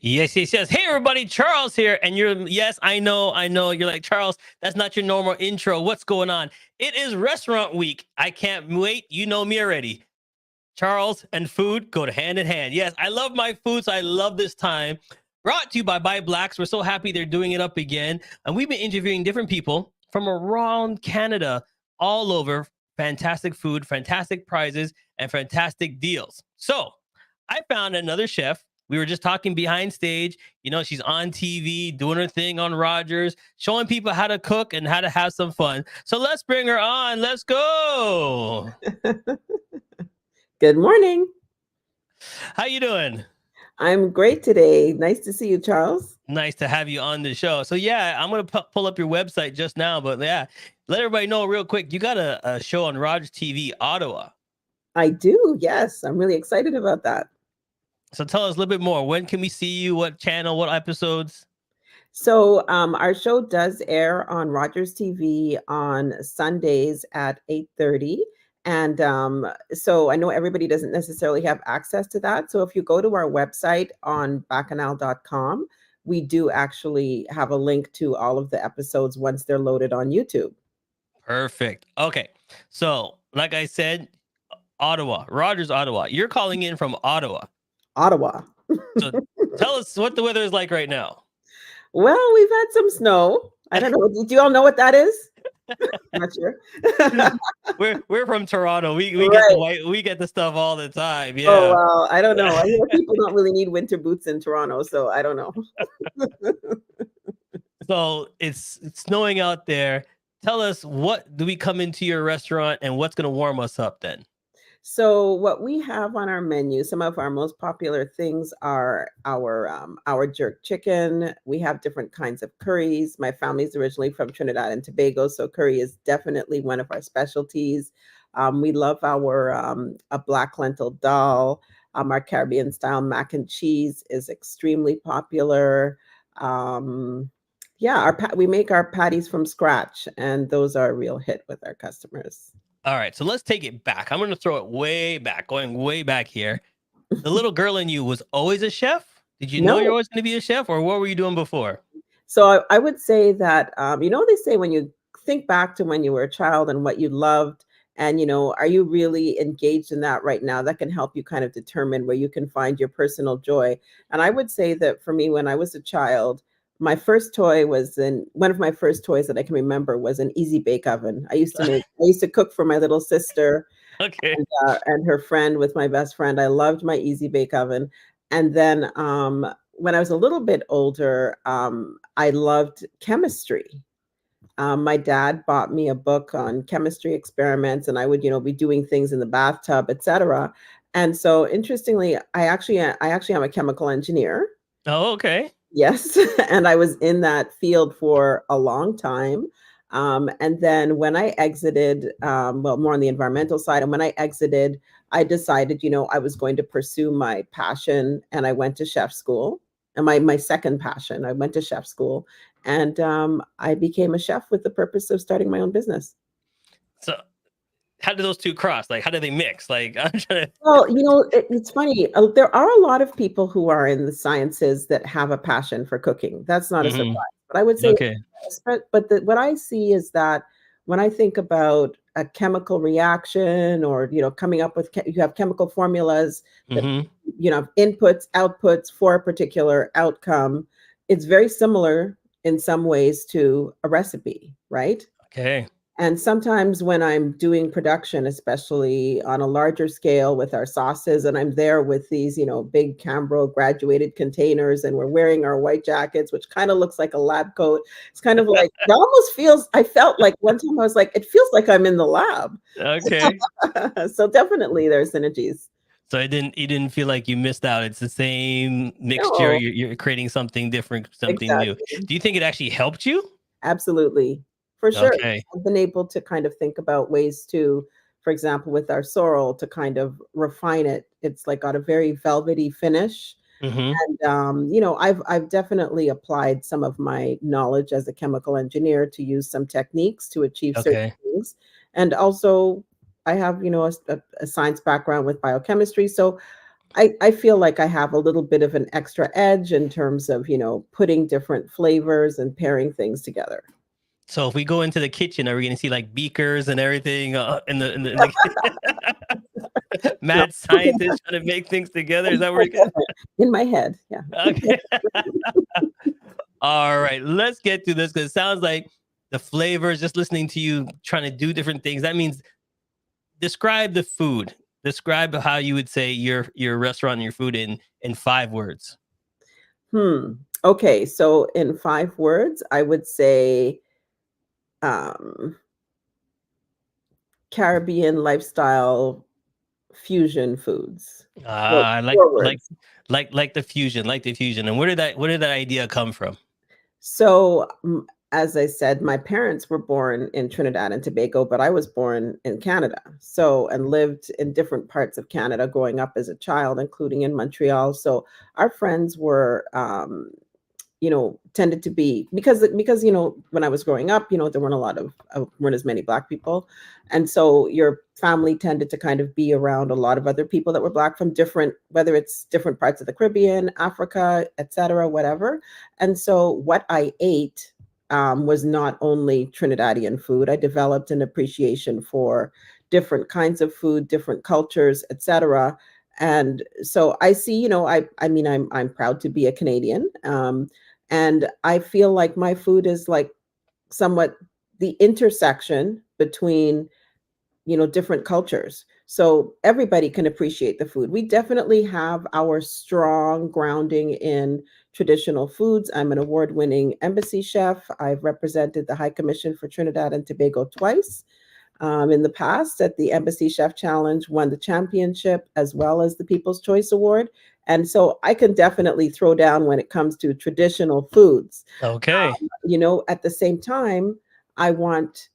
Yes, yes, yes. Hey, everybody, Charles here. And yes, I know. You're like, Charles, that's not your normal intro. What's going on? It is restaurant week. I can't wait. You know me already. Charles and food go to hand in hand. Yes, I love my foods. I love this time. Brought to you by ByBlacks. We're so happy they're doing it up again. And we've been interviewing different people from around Canada, all over. Fantastic food, fantastic prizes, and fantastic deals. So I found another chef. We were just talking behind stage. You know, she's on TV doing her thing on Rogers, showing people how to cook and how to have some fun. So let's bring her on. Let's go. Good morning. How you doing? I'm great today. Nice to see you, Charles. Nice to have you on the show. So yeah, I'm gonna pull up your website just now, but yeah, let everybody know real quick. You got a show on Rogers TV, Ottawa. I do. Yes, I'm really excited about that. So tell us a little bit more. When can we see you? What channel? What episodes? So, our show does air on Rogers TV on Sundays at 8:30. And so I know everybody doesn't necessarily have access to that. So if you go to our website on Baccanalle.com, we do actually have a link to all of the episodes once they're loaded on YouTube. Perfect. Okay. So like I said, Ottawa, Rogers, Ottawa. You're calling in from Ottawa. Ottawa. So tell us what the weather is like right now. Well, we've had some snow. I don't know. Do you all know what that is? Not sure. we're from Toronto. We Right. get the we get the stuff all the time. Oh, Yeah. well, I don't know. I hear people don't really need winter boots in Toronto, so I don't know. So it's snowing out there. Tell us, what do we come into your restaurant and what's going to warm us up then? So what we have on our menu, some of our most popular things are our jerk chicken. We have different kinds of curries. My family's originally from Trinidad and Tobago, so curry is definitely one of our specialties. We love our a black lentil dal. Our Caribbean style mac and cheese is extremely popular. Yeah, we make our patties from scratch, and those are a real hit with our customers. All right, so let's take it back. I'm going to throw it way back, going way back here. The little girl in you was always a chef? Did you know you're No. always going to be a chef, or what were you doing before? So I would say that, they say when you think back to when you were a child and what you loved, and, are you really engaged in that right now? That can help you kind of determine where you can find your personal joy. And I would say that for me, when I was a child, my first toy was one of my first toys that I can remember was an easy bake oven. I used to cook for my little sister Okay. and her friend with my best friend. I loved my easy bake oven. And then when I was a little bit older, I loved chemistry. My dad bought me a book on chemistry experiments, and I would, be doing things in the bathtub, etc. And so, interestingly, I actually am a chemical engineer. Oh, okay. Yes, and I was in that field for a long time. And then when I exited, well, more on the environmental side, and when I exited, I decided, I was going to pursue my passion, and I went to chef school. And my second passion, I went to chef school, and I became a chef with the purpose of starting my own business. So how do those two cross? Like, how do they mix? Like, I'm trying to... Well, it's funny. There are a lot of people who are in the sciences that have a passion for cooking. That's not a surprise. But I would say, Okay. what I see is that when I think about a chemical reaction, or coming up with, you have chemical formulas that inputs, outputs for a particular outcome. It's very similar in some ways to a recipe, right? Okay. And sometimes when I'm doing production, especially on a larger scale with our sauces, and I'm there with these, big Cambro graduated containers, and we're wearing our white jackets, which kind of looks like a lab coat. It's kind of like, I felt like one time I was like, it feels like I'm in the lab. Okay. So definitely there's synergies. So you didn't feel like you missed out. It's the same mixture. No, You're creating something different, something new. exactly. Do you think it actually helped you? Absolutely. For sure. Okay. I've been able to kind of think about ways to, for example, with our sorrel, to kind of refine it. It's like got a very velvety finish. Mm-hmm. And I've definitely applied some of my knowledge as a chemical engineer to use some techniques to achieve certain Okay. things. And also I have, a science background with biochemistry. So I feel like I have a little bit of an extra edge in terms of, putting different flavors and pairing things together. So if we go into the kitchen, are we going to see like beakers and everything in the No, mad scientists trying to make things together? Is that where it's going? in my head, yeah. Okay. All right, let's get to this because it sounds like the flavors. Just listening to you trying to do different things. That means describe the food. Describe how you would say your restaurant and your food in 5 words. Okay, so in 5 words, I would say um, Caribbean lifestyle fusion foods. Four, I like four like words. like the fusion. And where did that idea come from? So, as I said, my parents were born in Trinidad and Tobago, but I was born in Canada. So, and lived in different parts of Canada growing up as a child, including in Montreal. So, our friends were tended to be because when I was growing up, there weren't a lot of weren't as many Black people, and so your family tended to kind of be around a lot of other people that were Black from different, whether it's different parts of the Caribbean, Africa, etc., whatever. And so what I ate was not only Trinidadian food. I developed an appreciation for different kinds of food, different cultures, etc. And so I see, I mean, I'm proud to be a Canadian. And I feel like my food is like somewhat the intersection between, different cultures. So everybody can appreciate the food. We definitely have our strong grounding in traditional foods. I'm an award-winning embassy chef. I've represented the High Commission for Trinidad and Tobago twice. In the past, at the Embassy Chef Challenge, won the championship as well as the People's Choice Award. And so I can definitely throw down when it comes to traditional foods. Okay. At the same time, I want,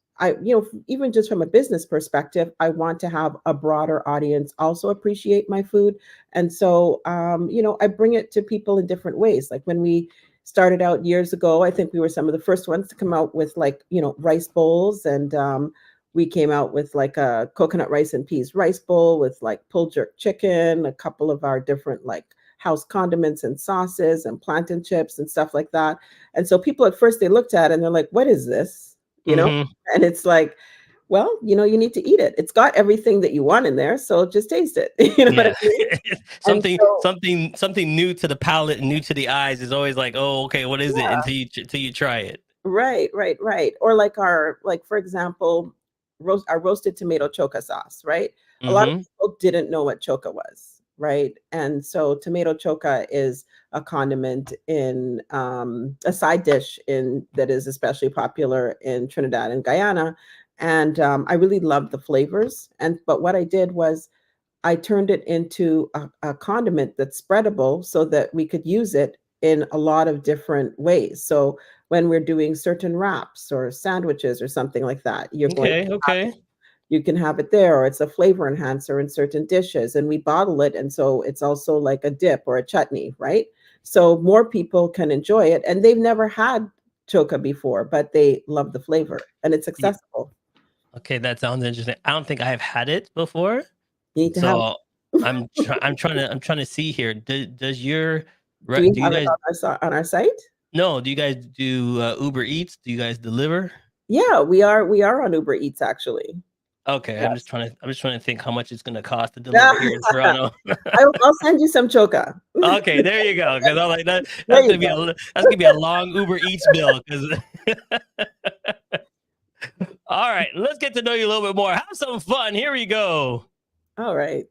even just from a business perspective, I want to have a broader audience also appreciate my food. And so, I bring it to people in different ways. Like when we started out years ago, I think we were some of the first ones to come out with like, rice bowls, and we came out with like a coconut rice and peas rice bowl with like pulled jerk chicken, a couple of our different like house condiments and sauces and plantain chips and stuff like that. And so people at first they looked at it and they're like, what is this? You know? Hmm. And it's like, well, you need to eat it. It's got everything that you want in there. So just taste it. You know what I Yeah. mean? And something so, something new to the palate and new to the eyes is always like, oh, okay, what is it yeah, until you try it. right, right, right. Or like for example, our roasted tomato choka sauce, right? A lot of Hmm. people didn't know what choka was, right? And so tomato choka is a condiment in a side dish in that is especially popular in Trinidad and Guyana. And I really loved the flavors. But what I did was I turned it into a condiment that's spreadable so that we could use it in a lot of different ways. So when we're doing certain wraps or sandwiches or something like that, Okay, okay. you can have it there, or it's a flavor enhancer in certain dishes, and we bottle it, and so it's also like a dip or a chutney, right? So more people can enjoy it, and they've never had choka before, but they love the flavor, and it's Ye- accessible. Okay, that sounds interesting. I don't think I have had it before. You need to have So it. I'm trying to see here. Does your Do we do you have it guys on our site? no? Do you guys do Uber Eats? Do you guys deliver? Yeah, we are on Uber Eats actually. Okay, I'm just Yes. trying to I'm just trying to think how much it's gonna cost to deliver here in I'll Toronto. send you some choka. Okay, there you go. Because I'm like that. There That's you gonna be go. that's gonna be a long Uber Eats bill. Because all right, let's get to know you a little bit more. Have some fun. Here we go. All right.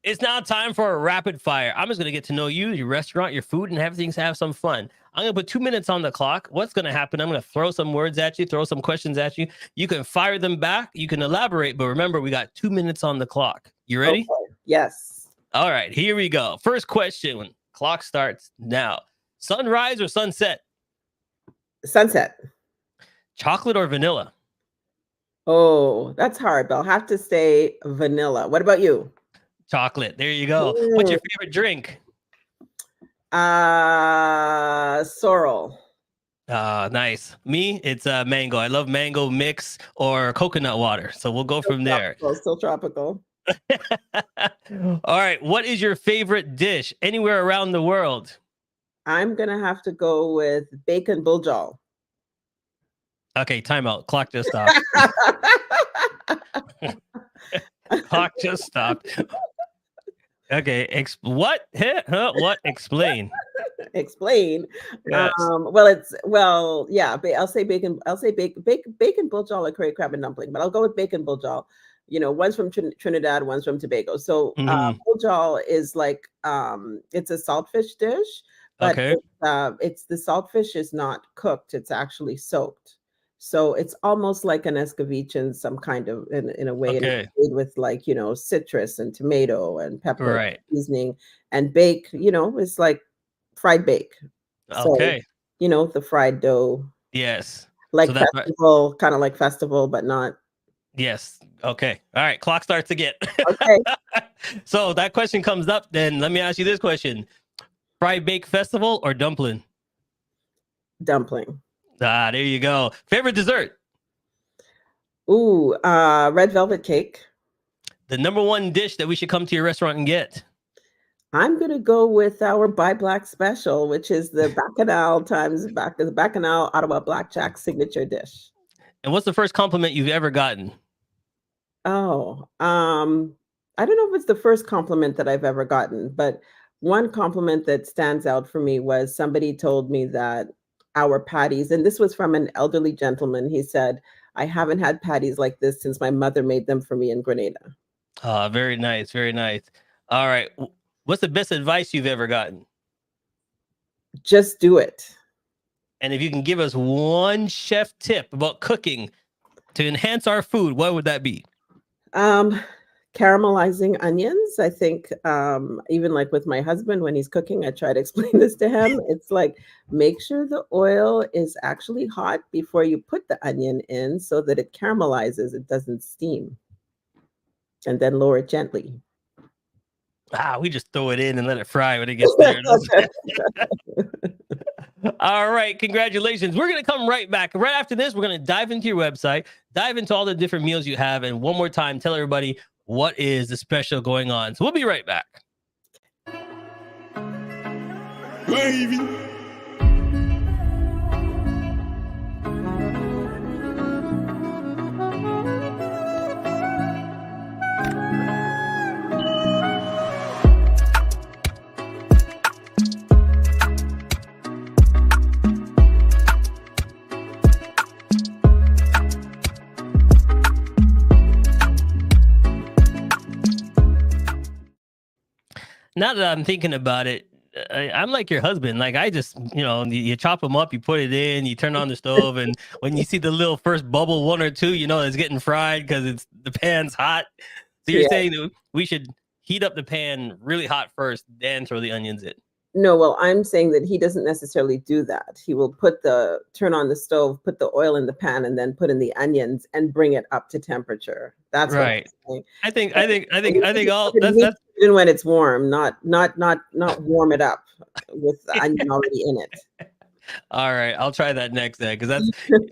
It's now time for a rapid fire. I'm just gonna get to know you, your restaurant, your food, and everything to have some fun. I'm gonna put 2 minutes on the clock. What's gonna happen? I'm gonna throw some words at you, throw some questions at you. You can fire them back. You can elaborate, but remember, we got 2 minutes on the clock. You ready? Okay. Yes. All right, here we go. First question. Clock starts now. Sunrise or sunset? Sunset. Chocolate or vanilla? Oh, that's hard, but I'll have to say vanilla. What about you? Chocolate. There you go. What's Mm, your favorite drink? sorrel. Nice. Me, it's mango. I love mango mix or coconut water. So we'll go Still from there. tropical. Still tropical. All right. What is your favorite dish anywhere around the world? I'm gonna have to go with bacon buljol. Okay, timeout. Clock just stopped. Clock just stopped. Okay, what? Huh? What? Explain. Explain. Yes. Yeah. I'll say bacon. I'll say bacon buljol or curry crab and dumpling, but I'll go with bacon buljol. One's from Trinidad, one's from Tobago. So Hmm. buljol is like it's a saltfish dish, but Okay. it's the saltfish is not cooked; it's actually soaked. So it's almost like an escabeche in some kind of in a way, and it's Okay. made with like citrus and tomato and pepper Right. seasoning and bake. It's like fried bake. So, Okay. the fried dough, Yes. So like that's right. festival, kind of like festival, but not. Yes. Okay. All right. Clock starts again. Okay, So that question comes up. Then let me ask you this question: Fried bake festival or dumpling? dumpling. Ah, there you go. Favorite dessert? Ooh, red velvet cake. The number one dish that we should come to your restaurant and get. I'm gonna go with our ByBlacks special, which is the Bacchanal Ottawa Blackjack signature dish. And what's the first compliment you've ever gotten? Oh, I don't know if it's the first compliment that I've ever gotten, but one compliment that stands out for me was somebody told me that our patties, and this was from an elderly gentleman. He said, "I haven't had patties like this since my mother made them for me in Grenada." Ah, very nice. Very nice. All right. What's the best advice you've ever gotten? Just do it. And if you can give us one chef tip about cooking to enhance our food, what would that be? Um, Caramelizing onions. I think even like with my husband when he's cooking, I try to explain this to him. It's like make sure the oil is actually hot before you put the onion in so that it caramelizes, it doesn't steam, and then lower it gently. Ah, we just throw it in and let it fry when it gets there. All right, congratulations. We're going to come right back. Right after this, we're going to dive into your website, dive into all the different meals you have, and one more time, tell everybody what is the special going on. So we'll be right back. Now that I'm thinking about it, I'm like your husband. Like I just, you chop them up, you put it in, you turn on the stove, and when you see the little first bubble, one or two, it's getting fried because it's the pan's hot. So you're Yeah. saying that we should heat up the pan really hot first, then throw the onions in. No, well, I'm saying that he doesn't necessarily do that. He will turn on the stove, put the oil in the pan, and then put in the onions and bring it up to temperature. That's what Right. I'm saying. I think all that's Even when it's warm, not warm it up with the onion already in it. all right. I'll try that next then because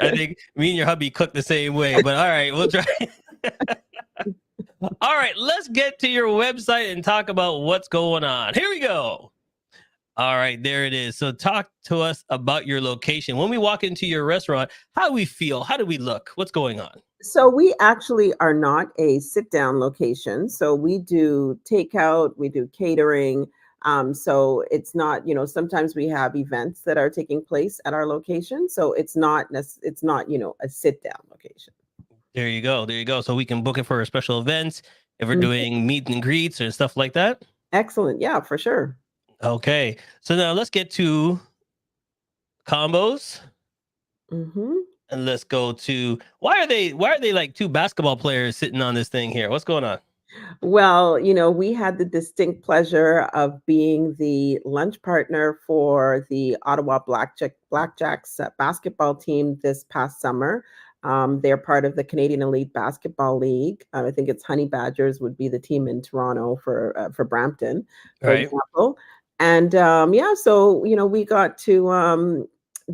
I think me and your hubby cook the same way. But all right, we'll try. All right, let's get to your website and talk about what's going on. Here we go. All right, there it is. So talk to us about your location. When we walk into your restaurant, how do we feel? How do we look? What's going on? So we actually are not a sit down location. So we do takeout, we do catering. So it's not, sometimes we have events that are taking place at our location. So it's not, a sit down location. There you go. There you go. So we can book it for special events if we're Mhm. doing meet and greets or stuff like that. Excellent. Yeah, for sure. Okay. So now let's get to combos. Hmm. And let's go to why are they like two basketball players sitting on this thing here? What's going on? Well, we had the distinct pleasure of being the lunch partner for the Ottawa Blackjacks basketball team this past summer. They're part of the Canadian Elite Basketball League. I think it's Honey Badgers would be the team in Toronto for Brampton, for Right. example. And yeah, so we got to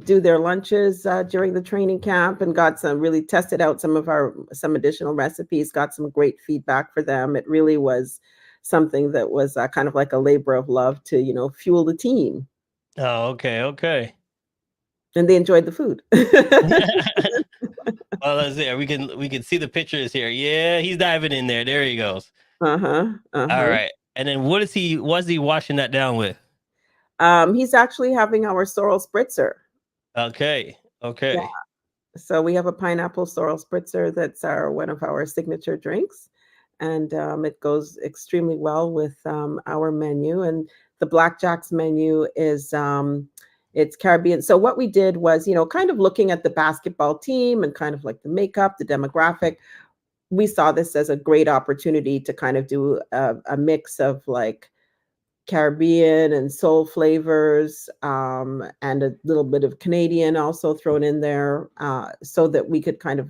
do their lunches during the training camp, and really tested out some additional recipes, got some great feedback for them. It really was something that was kind of like a labor of love to fuel the team. Oh, okay. And they enjoyed the food. Well, let's see. We can see the pictures here. Yeah, he's diving in there. There he goes. Uh-huh. All right. And then what's he washing that down with? He's actually having our sorrel spritzer. Okay. Yeah. So we have a pineapple sorrel spritzer that's one of our signature drinks, and it goes extremely well with our menu. And the Blackjack's menu is it's Caribbean. So what we did was, kind of looking at the basketball team and kind of like the makeup, the demographic. We saw this as a great opportunity to kind of do a mix of like Caribbean and soul flavors, and a little bit of Canadian also thrown in there, so that we could kind of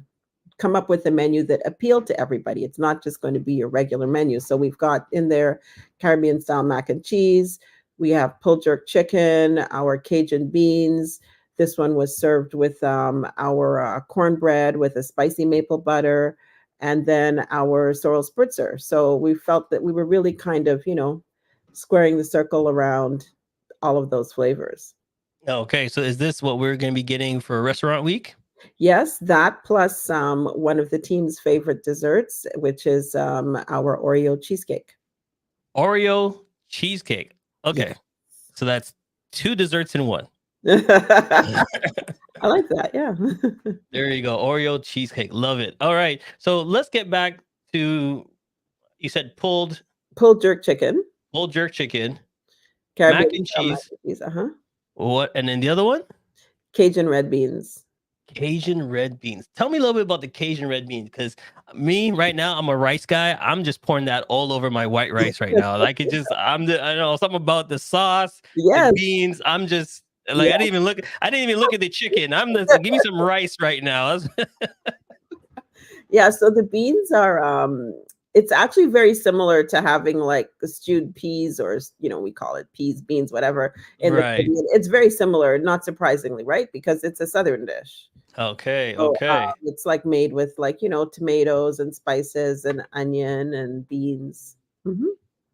come up with a menu that appealed to everybody. It's not just going to be your regular menu. So we've got in there Caribbean style mac and cheese. We have pulled jerk chicken, our Cajun beans. This one was served with our cornbread with a spicy maple butter, and then our sorrel spritzer. So we felt that we were really kind of, squaring the circle around all of those flavors. Okay. So is this what we're going to be getting for Restaurant Week? Yes, that plus one of the team's favorite desserts, which is our Oreo cheesecake. Oreo cheesecake. Okay. Yeah. So that's 2 desserts in one. I like that. Yeah. There you go. Oreo cheesecake. Love it. All right. So let's get back to, you said pulled jerk chicken. Pulled jerk chicken, Caribbean mac and cheese. Uh-huh. What? And then the other one? Cajun red beans. Cajun red beans. Tell me a little bit about the Cajun red beans, because me right now, I'm a rice guy. I'm just pouring that all over my white rice right now. Like I don't know, something about the sauce, Yes. the beans. I'm just like, Yeah. I didn't even look at the chicken. I'm just give me some rice right now. Yeah. So the beans are it's actually very similar to having like the stewed peas, or we call it peas, beans, whatever. Right. It's very similar, not surprisingly, right? Because it's a southern dish. Okay. So, Okay. it's like made with like tomatoes and spices and onion and beans. Mm-hmm.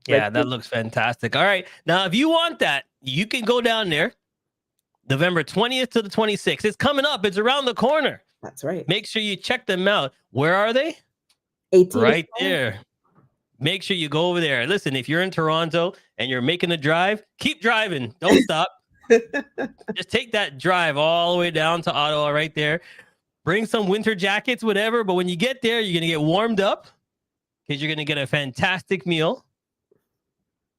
Yeah, that looks fantastic. All right. Now, if you want that, you can go down there November 20th to the 26th. It's coming up. It's around the corner. That's right. Make sure you check them out. Where are they? 18. Right there. Make sure you go over there. Listen, if you're in Toronto and you're making a drive, keep driving. Don't stop. Just take that drive all the way down to Ottawa right there. Bring some winter jackets, whatever. But when you get there, you're going to get warmed up because you're going to get a fantastic meal.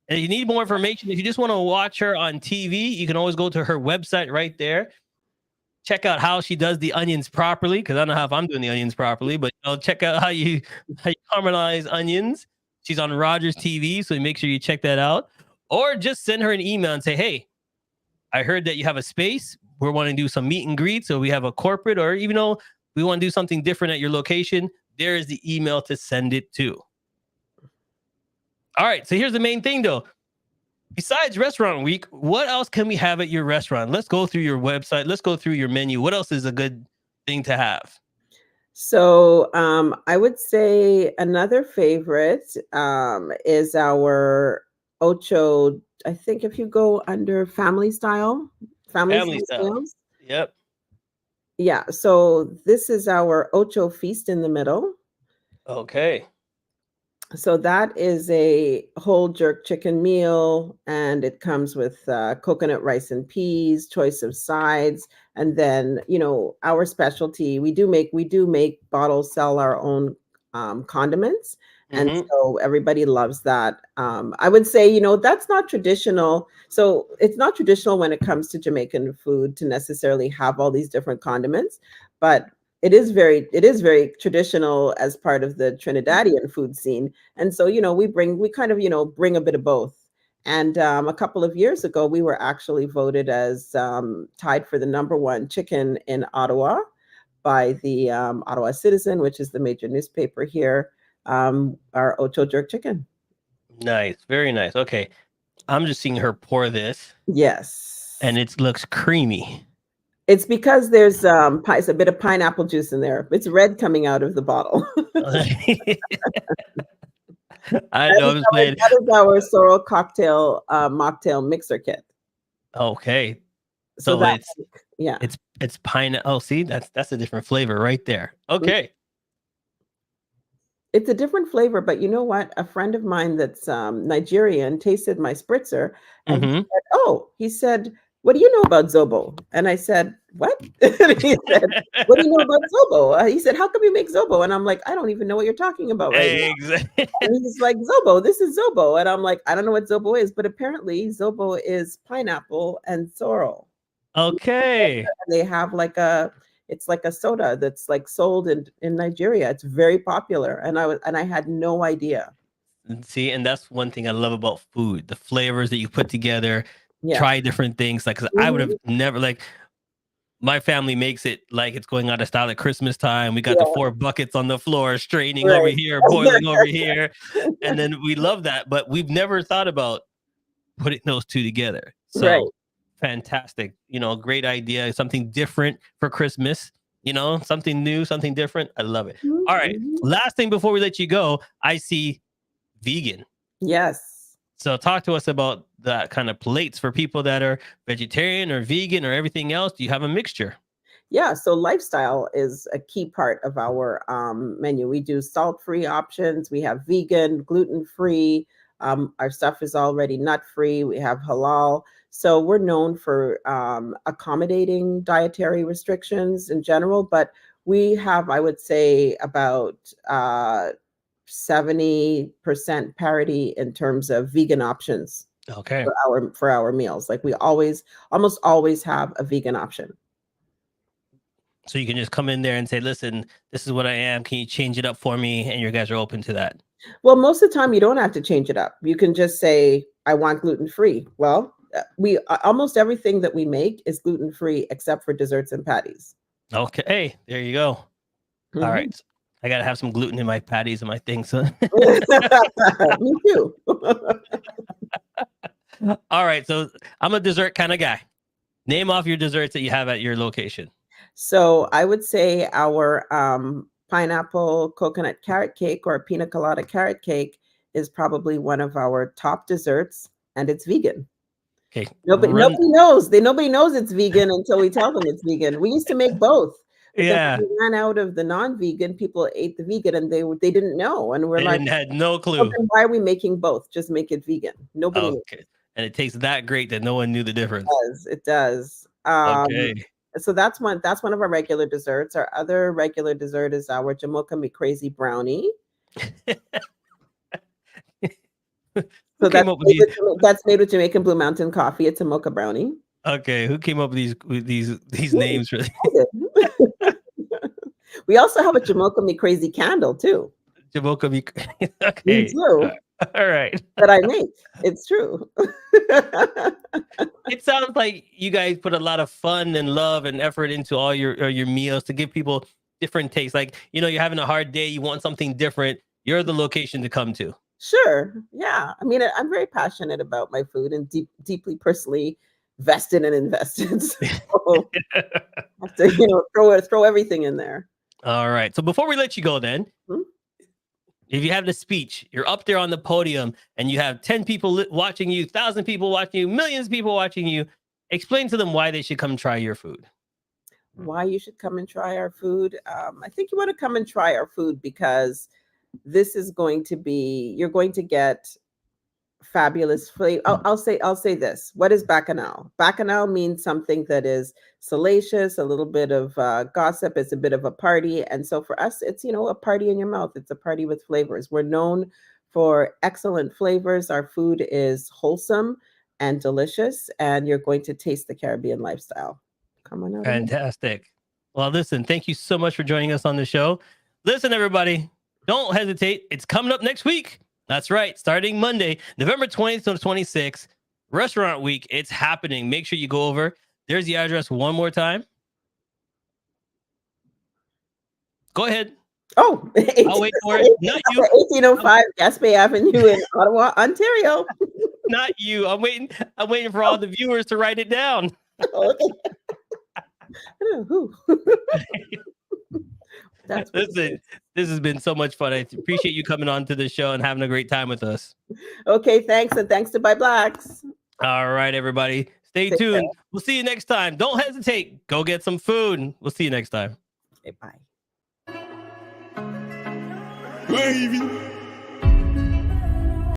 And if you need more information, if you just want to watch her on TV, you can always go to her website right there. Check out how she does the onions properly, because I don't know if I'm doing the onions properly, but check out how you caramelize onions. She's on Rogers TV, so make sure you check that out. Or just send her an email and say, hey, I heard that you have a space. We're wanting to do some meet and greet, so we have a corporate, or even though we want to do something different at your location, there is the email to send it to. All right, so here's the main thing, though. Besides Restaurant Week, what else can we have at your restaurant? Let's go through your website. Let's go through your menu. What else is a good thing to have? So I would say another favorite is our Ocho. I think if you go under family style. Meals. Yep. Yeah. So this is our Ocho feast in the middle. Okay. So that is a whole jerk chicken meal, and it comes with coconut rice and peas, choice of sides, and then our specialty. We do make bottles, sell our own condiments, and so everybody loves that. I would say that's not traditional. So it's not traditional when it comes to Jamaican food to necessarily have all these different condiments, but it is very traditional as part of the Trinidadian food scene. And so, we kind of, bring a bit of both. And a couple of years ago, we were actually voted as tied for the #1 chicken in Ottawa by the Ottawa Citizen, which is the major newspaper here, our Ocho jerk chicken. Nice. Very nice. Okay. I'm just seeing her pour this. Yes. And it looks creamy. It's because there's it's a bit of pineapple juice in there. It's red coming out of the bottle. I know I'm just playing. That is our sorrel cocktail mocktail mixer kit. Okay. So So that, yeah. it's pine. Oh, see, that's a different flavor right there. Okay. It's a different flavor, but you know what? A friend of mine that's Nigerian tasted my spritzer and he Mm-hmm. said, "Oh," he said, "What do you know about Zobo?" And I said, "What?" And he said, "What do you know about Zobo?" He said, "How come you make Zobo?" And I'm like, "I don't even know what you're talking about right now." Exactly. And he's like, "Zobo, this is Zobo." And I'm like, "I don't know what Zobo is," but apparently Zobo is pineapple and sorrel. Okay. They have like it's like a soda that's like sold in Nigeria. It's very popular, and I had no idea. And see, and that's one thing I love about food, the flavors that you put together, Yeah. try different things. Like, 'cause I would have Mhm. never like my family makes it like it's going out of style at Christmas time. We got the Yeah, 4 buckets on the floor, straining over right. here, boiling over here, and then we love that, but we've never thought about putting those 2 together. Right. So, fantastic, great idea, something different for Christmas, something new, something different. I love it. Mhm, All right, mhm. last thing before we let you go, I see vegan. Yes. So talk to us about that kind of plates for people that are vegetarian or vegan or everything else. Do you have a mixture? Yeah, so lifestyle is a key part of our menu. We do salt-free options. We have vegan, gluten-free. Our stuff is already nut-free. We have halal. So we're known for accommodating dietary restrictions in general, but we have, I would say, about 70% parity in terms of vegan options Okay. for our meals. Like we almost always have a vegan option. So you can just come in there and say, listen, this is what I am. Can you change it up for me? And your guys are open to that. Well, most of the time you don't have to change it up. You can just say, "I want gluten-free." Well, we almost everything that we make is gluten-free except for desserts and patties. Okay. Hey, there you go. All Mhm. right. I got to have some gluten in my patties and my things. So. Me too. All right. So I'm a dessert kind of guy. Name off your desserts that you have at your location. So I would say our pineapple coconut carrot cake or pina colada carrot cake is probably one of our top desserts, and it's vegan. Okay. Nobody Run. nobody knows. Nobody knows it's vegan until we tell them it's vegan. We used to make both, but then Yeah. when we ran out of the non-vegan, people ate the vegan and they didn't know. And we're They like, didn't had no "Well, clue. then why are we making both? Just make it vegan." Nobody knows. Okay. And it tastes that great that no one knew the It difference. does. It does. Okay. So that's one of our regular desserts. Our other regular dessert is our Jamocha Me Crazy brownie. Who So came up with these? that's made with Jamaican Blue Mountain coffee. It's a mocha brownie. Okay, who came up with these names for I did. We also have a Jamocha Me Crazy candle too. Jamocha? Me Okay, too, all right. that I make. It's true. It sounds like you guys put a lot of fun and love and effort into all your meals to give people different tastes. Like you're having a hard day, you want something different. You're the location to come to. Sure. Yeah. I mean, I'm very passionate about my food and deeply personally vested and invested. So I have to, throw everything in there. All right. So before we let you go, then, Mhm. if you have the speech, you're up there on the podium and you have 10 people watching you, 1,000 people watching you, millions of people watching you. Explain to them why they should come try your food. Why you should come and try our food. I think you want to come and try our food because this is going to be, you're going to get fabulous flavor. I'll say this. What is bacchanal? Bacchanal means something that is salacious, a little bit of gossip. It's a bit of a party, and so for us, it's a party in your mouth. It's a party with flavors. We're known for excellent flavors. Our food is wholesome and delicious, and you're going to taste the Caribbean lifestyle. Come on out and Fantastic. Well, listen, thank you so much for joining us on the show. Listen, everybody, don't hesitate. It's coming up next week. That's right. Starting Monday, November 20th to the 26th, Restaurant Week. It's happening. Make sure you go over. There's the address one more time. Go ahead. Oh, I'll wait for it. Not you. 1805 Gaspé Avenue in Ottawa, Ontario. Not you. I'm waiting. I'm waiting for all the viewers to write it down. Okay. don't know who. That's what it Listen, is. this has been so much fun. I appreciate you coming on to the show and having a great time with us. Okay, thanks. And thanks to ByBlacks. All right, everybody. Stay Take care. tuned. We'll see you next time. Don't hesitate. Go get some food. We'll see you next time. Okay, bye. Baby.